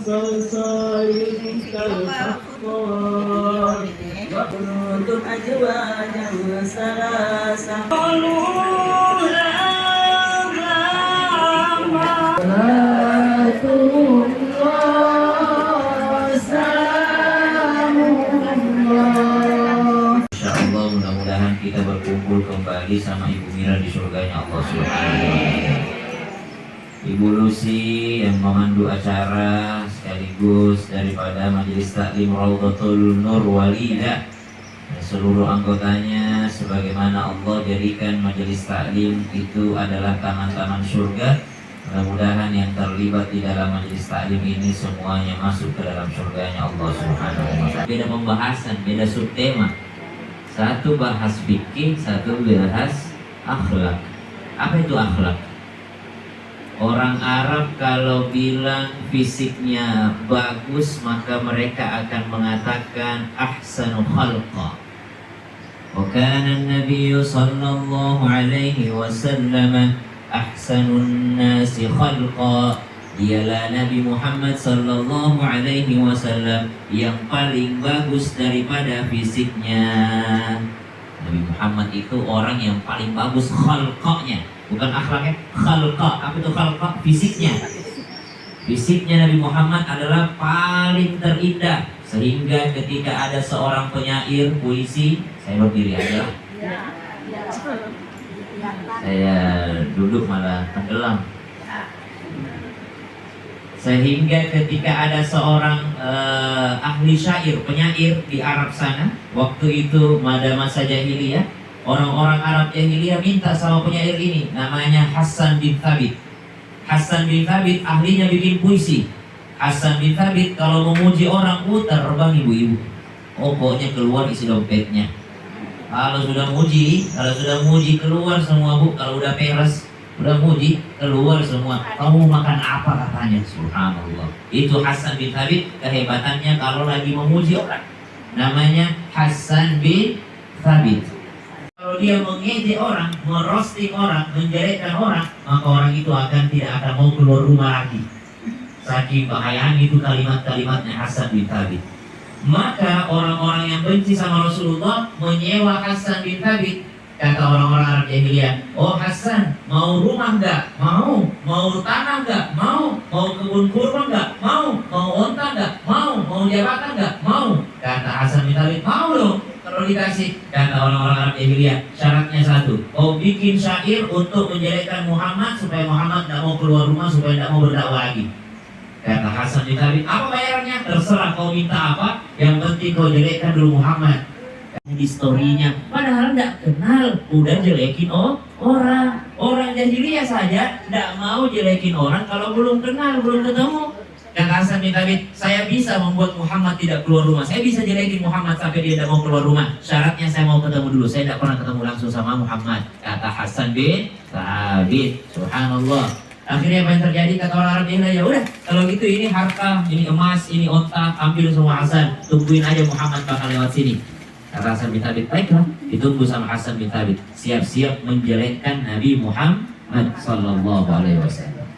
صلصال كالفخار وقنوت أزواجا ثلاثة قالوا لا صلاة الله سلام الله. Insyaallah mudah-mudahan kita berkumpul kembali sama Ibu Mira di surganya Allah Subhanahu wa Ta'ala. Ibu Lucy yang memandu acara sekaligus daripada Majelis Taklim Raudhatul Nur Walidah dan seluruh anggotanya, sebagaimana Allah jadikan Majelis Taklim itu adalah taman-taman surga. Mudah-mudahan yang terlibat di dalam Majelis Taklim ini semuanya masuk ke dalam surganya Allah Subhanahu wa Ta'ala. Beda pembahasan, beda subtema. Satu bahas fikih, satu bahas akhlak. Apa itu akhlak? Orang Arab kalau bilang fisiknya bagus, maka mereka akan mengatakan ahsanu khalqa. Wa kana an-nabiyyu sallallahu alaihi wasallam ahsanun nasi khalqa. Dialah Nabi Muhammad sallallahu alaihi wasallam yang paling bagus daripada fisiknya. Nabi Muhammad itu orang yang paling bagus khalqanya, bukan akhlaknya, khalqa. Apa itu khalqa? Fisiknya. Fisiknya Nabi Muhammad adalah paling terindah, sehingga ketika ada seorang penyair puisi, saya berdiri aja. Saya duduk malah tenggelam. Sehingga ketika ada seorang ahli syair, penyair di Arab sana, waktu itu pada masa jahiliyah, orang-orang Arab jahiliyah minta sama penyair ini, namanya Hasan bin Thabit. Hasan bin Thabit ahlinya bikin puisi. Hasan bin Thabit kalau memuji orang, terbang ibu-ibu. Oh, pokoknya keluar isi dompetnya. Kalau sudah muji keluar semua, Bu. Kalau udah peres, udah muji keluar semua. Kamu makan apa katanya? Subhanallah. Itu Hasan bin Thabit, kehebatannya kalau lagi memuji orang. Namanya Hasan bin Thabit. Kalau dia mengejek orang, merosting orang, menjelekkan orang, maka orang itu tidak akan mau keluar rumah lagi. Saking bahayanya itu kalimat-kalimatnya Hasan bin Thabit. Maka orang-orang yang benci sama Rasulullah menyewa Hasan bin Thabit. Kata orang-orang Arab jahiliyah, oh Hasan, mau rumah enggak? Mau tanah enggak? Mau kebun kurma enggak? Mau onta enggak? Mau jabatan enggak? Mau. Kata Hasan bin Thabit, mau dong kalau dikasih. Kata orang-orang Arab jahiliyah, syaratnya satu, kau bikin syair untuk menjelekkan Muhammad supaya Muhammad tidak mau keluar rumah, supaya tidak mau berdakwah lagi. Kata Hasan bin Thabit, apa bayarannya? Terserah kau minta apa, yang penting kau jelekkan dulu Muhammad. Di storynya, padahal tidak kenal, udah jelekin orang jahiliyah saja tidak mau jelekin orang kalau belum kenal, belum ketemu. Kata Hasan bin Thabit, saya bisa membuat Muhammad tidak keluar rumah, saya bisa jelekin Muhammad sampai dia tidak mau keluar rumah. Syaratnya saya mau ketemu dulu, saya tidak pernah ketemu langsung sama Muhammad. Kata Hasan bin Thabit, subhanallah. Akhirnya apa yang terjadi? Kata orang Arab ini, ya udah kalau gitu ini harta, ini emas, ini onta, ambil semua Hasan, tungguin aja Muhammad bakal lewat sini. Kata Hasan bin Thabit, baiklah, ditunggu sama Hasan bin Thabit, siap-siap menjelekkan Nabi Muhammad sallallahu alaihi wasallam.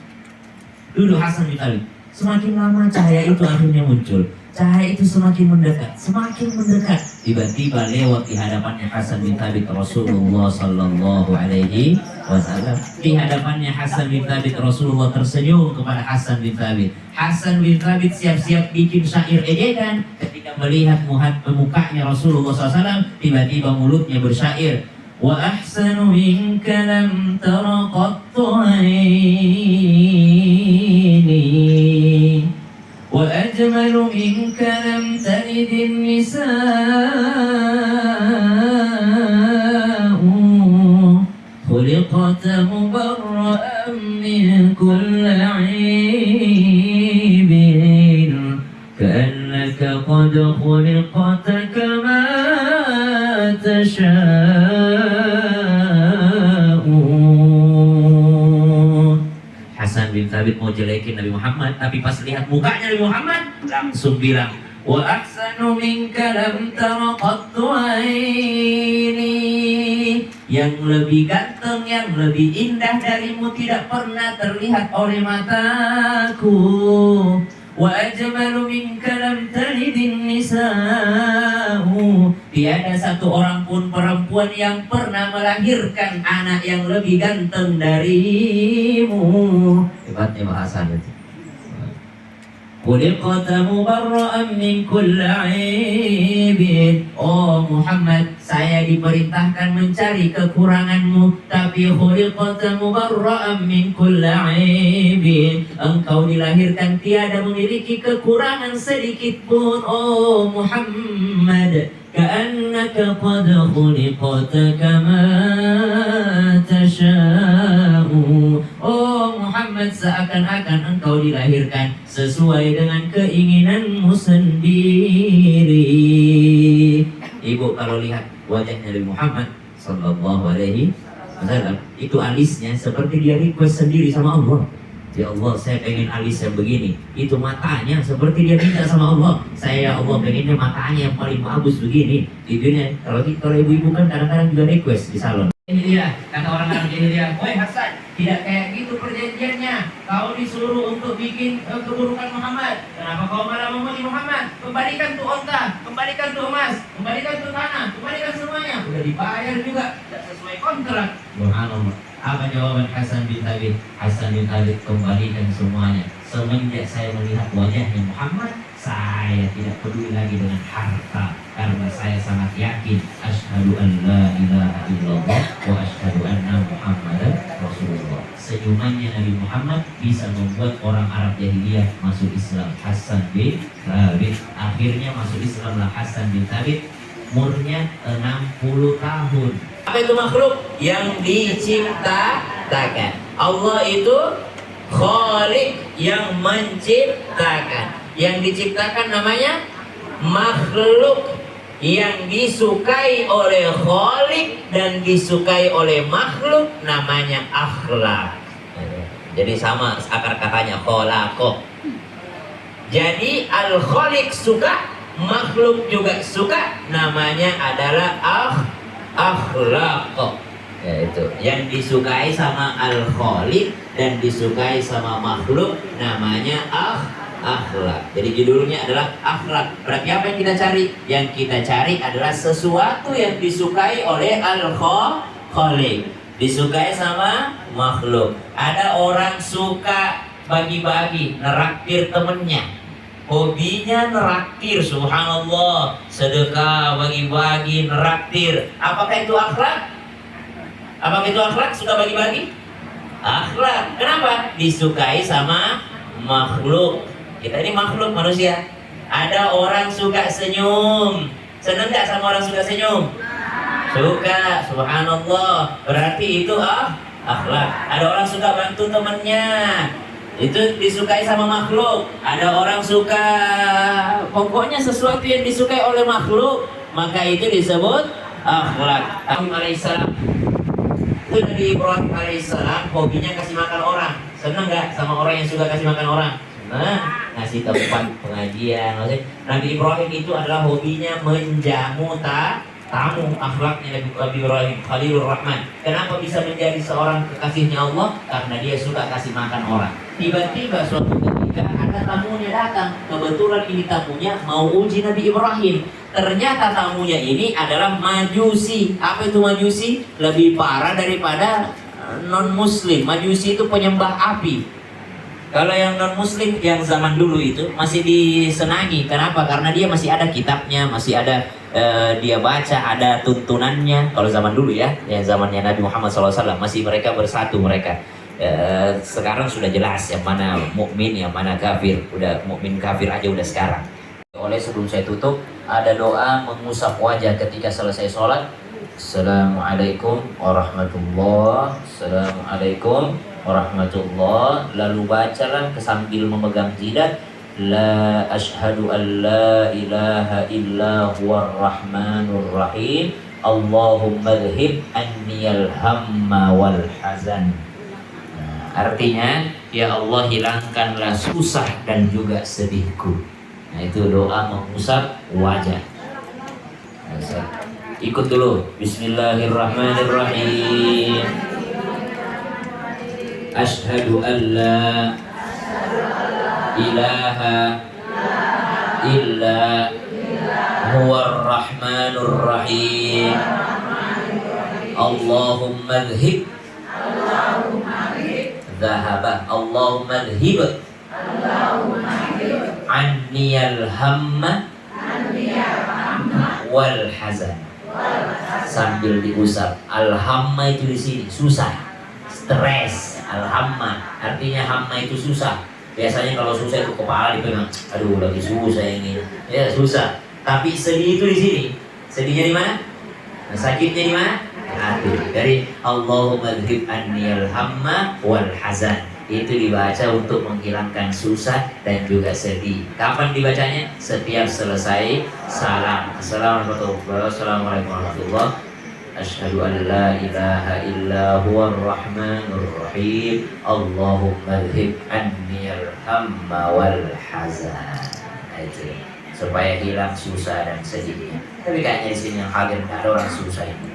Duduk Hasan bin Thabit, semakin lama cahaya itu akhirnya muncul. Cahaya itu semakin mendekat. Tiba-tiba lewat di hadapannya Hasan bin Thabit Rasulullah sallallahu alaihi wasallam. Di hadapannya Hasan bin Thabit Rasulullah tersenyum kepada Hasan bin Thabit. Hasan bin Thabit siap-siap bikin syair ejekan. Ketika melihat mukanya Rasulullah SAW, tiba-tiba mulutnya bersyair. Wa ahsanu minka lam tara qattu aini wa ajmalu minka lam talid an-nisa'u khuliqta mubarra'an min kulli 'aibin ka'annaka qad khuliqta kama tasha'u. Hasan bin Thabit mau jelekin Nabi Muhammad, tapi pas lihat mukanya Nabi Muhammad langsung bilang, wa ahsanu minka lam tara qattu aini. Yang lebih ganteng, yang lebih indah darimu tidak pernah terlihat oleh mataku. wa ajmalu minka lam talidin nisa'u. Tiada satu orang pun perempuan yang pernah melahirkan anak yang lebih ganteng darimu. Hebatnya bahasanya. Khuliqta mubarra'an min kulli 'aibin. Oh Muhammad, saya diperintahkan mencari kekuranganmu, tapi khuliqta mubarra'an min kulli 'aibin. Engkau dilahirkan tiada memiliki kekurangan sedikit pun. Oh Muhammad, ka'annaka qad khuliqta kama tasha'u. Oh Muhammad, seakan-akan engkau dilahirkan sesuai dengan keinginanmu sendiri. Ibu kalau lihat wajahnya Nabi Muhammad sallallahu alaihi wasallam, itu alisnya seperti dia request sendiri sama Allah. Ya Allah, saya pengen alis yang begini. Itu matanya seperti dia minta sama Allah. Saya Allah pengennya matanya yang paling bagus begini. Videonya kalau ibu-ibu kan kadang-kadang juga request di salon. Ini dia, kata orang-orang jahiliyah, "Woi Hasan, tidak kayak gitu perjanjiannya. Kau disuruh untuk bikin keburukan Muhammad. Kenapa kau malah memuji Muhammad? Kembalikan tuh onta, kembalikan tuh emas, kembalikan tuh tanah, kembalikan semuanya. Udah dibayar juga, tidak sesuai kontrak." Subhanallah. Apa jawaban Hasan bin Thabit? Hasan bin Thabit, kembalikan semuanya. Semenjak saya melihat wajahnya Muhammad, saya tidak peduli lagi dengan harta, karena saya sangat yakin asyhadu an la ilaha illallah wa asyhadu anna Muhammadan Rasulullah. Senyumannya Nabi Muhammad bisa membuat orang Arab jahiliyah masuk Islam. Hasan bin Thabit akhirnya masuk Islam lah. Hasan bin Thabit umurnya 60 tahun. Apa itu makhluk? Yang diciptakan. Allah itu Khaliq, yang menciptakan. Yang diciptakan namanya makhluk. Yang disukai oleh Khaliq dan disukai oleh makhluk namanya akhlak. Jadi sama akar katanya kholaqo. Jadi al-Khaliq suka, makhluk juga suka, namanya adalah akhlaq. Ya, itu yang disukai sama al-Khaliq dan disukai sama makhluk namanya akhlak. Jadi judulnya adalah akhlak. Berarti apa yang kita cari? Yang kita cari adalah sesuatu yang disukai oleh al-Khaliq, disukai sama makhluk. Ada orang suka bagi-bagi, neraktir temennya. Hobinya neraktir, subhanallah, sedekah, bagi-bagi, neraktir. Apakah itu akhlak? Apakah itu akhlak? Suka bagi-bagi? Akhlak. Kenapa? Disukai sama makhluk. Kita ini makhluk manusia. Ada orang suka senyum. Senang gak sama orang suka senyum? Suka, subhanallah. Berarti itu akhlak. Ada orang suka bantu temannya, itu disukai sama makhluk. Ada orang suka, pokoknya sesuatu yang disukai oleh makhluk, maka itu disebut akhlak. Ibrahim alaihissalam, itu Nabi Ibrahim alaihissalam hobinya kasih makan orang. Senang gak sama orang yang suka kasih makan orang? Ngasih tempat pengajian. Nabi Ibrahim itu adalah hobinya menjamu tamu. Akhlaknya Nabi Ibrahim Khalilur Rahman. Kenapa bisa menjadi seorang kekasihnya Allah? Karena dia suka kasih makan orang. Tiba-tiba suatu ketika ada tamunya datang. Kebetulan ini tamunya mau uji Nabi Ibrahim. Ternyata tamunya ini adalah Majusi. Apa itu Majusi? Lebih parah daripada non-muslim. Majusi itu penyembah api. Kalau yang non-muslim yang zaman dulu itu masih disenangi. Kenapa? Karena dia masih ada kitabnya, masih ada dia baca, ada tuntunannya. Kalau zaman dulu ya zamannya Nabi Muhammad SAW masih mereka bersatu mereka. Sekarang sudah jelas yang mana mukmin, yang mana kafir. Udah mukmin kafir aja udah sekarang. Oleh sebelum saya tutup, ada doa mengusap wajah ketika selesai sholat. Assalamualaikum warahmatullah. Assalamualaikum warahmatullah. Lalu bacalah sambil memegang jidat, la asyhadu an la ilaha illa huwar rahmanur rahim, Allahumma dhhib anniyal hamma wal hazan. Artinya, ya Allah hilangkanlah susah dan juga sedihku. Nah itu doa mengusap wajah. Ikut dulu. Bismillahirrahmanirrahim. Asyhadu an la ilaha illa huwar rahmanur rahim. Allahumma dhhib dhahaba. Allahumma dhhib anniyal hamma wal hazan. Sambil diusap. Al-hamma itu di sini susah, stres. Al-hamma artinya hamma itu susah. Biasanya kalau susah itu kepala dipegang. Aduh, lagi susah ini. Ya susah. Tapi sedih itu di sini. Sedihnya di mana? Sakitnya di mana? Hati. Dari Allahumma dhhib anniyal hamma wal hazan. Itu dibaca untuk menghilangkan susah dan juga sedih. Kapan dibacanya? Setiap selesai salam. Assalamualaikum warahmatullahi wabarakatuh. Asyhadu an la ilaha illa huwar rahmanur rahim. Allahumma dhhib anniyal hamma wal hazan. Itu supaya hilang susah dan sedihnya. Tapi kayaknya di sini yang hadir nggak ada orang susah ini.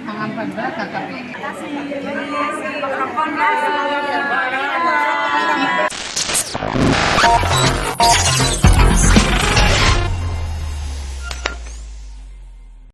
Tangan pada kakak.